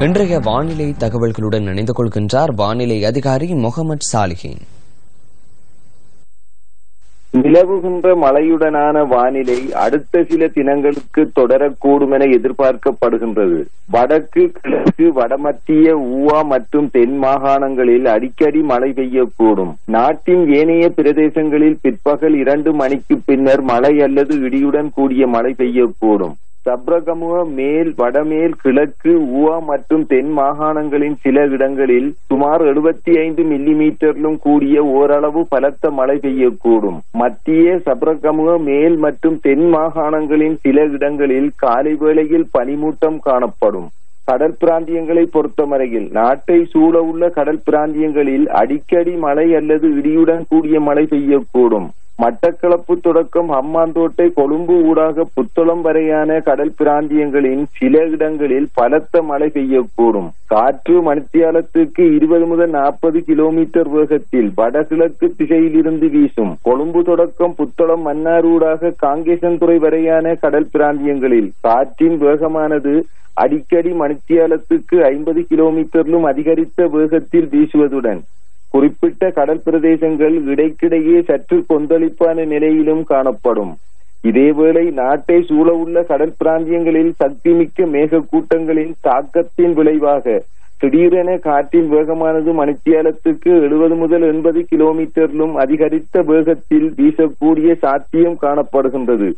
இன்றைய வானிலை தகவல்களுடன் இணைந்து கொள்கின்றார் வானிலை அதிகாரி முகமது சாலிஹின். நிலவுகின்ற மழையுடனான வானிலை அடுத்த சில தினங்களுக்கு தொடரக்கூடும் என எதிர்பார்க்கப்படுகின்றது. வடக்கு, கிழக்கு, வடமத்திய, ஊவா மற்றும் தென் மாகாணங்களில் அடிக்கடி மழை பெய்யக்கூடும். நாட்டின் ஏனைய பிரதேசங்களில் பிற்பகல் 2 மணிக்கு பின்னர் மழை அல்லது இடியுடன் கூடிய மழை பெய்யக்கூடும். சப்ரகமுவ, மேல், வடமேல், கிழக்கு, ஊவா மற்றும் தென் மாகாணங்களின் சில இடங்களில் சுமார் 75 மில்லிமீட்டரிலும் கூடிய ஓரளவு பலத்த மழை பெய்யக்கூடும். மத்திய, சப்ரகமுவ, மேல் மற்றும் தென் மாகாணங்களின் சில இடங்களில் காலை வேளையில் பனிமூட்டம் காணப்படும். கடல் பிராந்தியங்களை பொறுத்தவரையில் நாட்டை சூழ உள்ள கடல் பிராந்தியங்களில் அடிக்கடி மழை அல்லது இடியுடன் கூடிய மழை பெய்யக்கூடும். மட்டக்களப்பு தொடக்கம் ஹம்மாந்தோட்டை, கொழும்பு ஊடாக புத்தளம் வரையான கடல் பிராந்தியங்களின் சில இடங்களில் பலத்த மழை பெய்யக்கூடும். காற்று மணித்தியாலத்துக்கு 20 முதல் 40 கிலோமீட்டர் வேகத்தில் வடகிழக்கு திசையிலிருந்து வீசும். கொழும்பு தொடக்கம் புத்தளம், மன்னார் ஊடாக காங்கேசன்துறை வரையான கடல் பிராந்தியங்களில் காற்றின் வேகமானது அடிக்கடி மணித்தியாலத்துக்கு 50 கிலோமீட்டரிலும் அதிகரித்த வேகத்தில் வீசுவதுடன் குறிப்பிட்ட கடல் பிரதேசங்கள் இடைக்கிடையே சற்று கொந்தளிப்பான நிலையிலும் காணப்படும். இதேவேளை நாட்டை சூழ உள்ள கடல் பிராந்தியங்களில் சக்திமிக்க மேகக்கூட்டங்களின் தாக்கத்தின் விளைவாக திடீரென காற்றின் வேகமானது மணித்தியாலத்துக்கு 70 முதல் 80 கிலோமீட்டரிலும் அதிகரித்த வேகத்தில் வீசக்கூடிய சாத்தியம் காணப்படுகின்றது.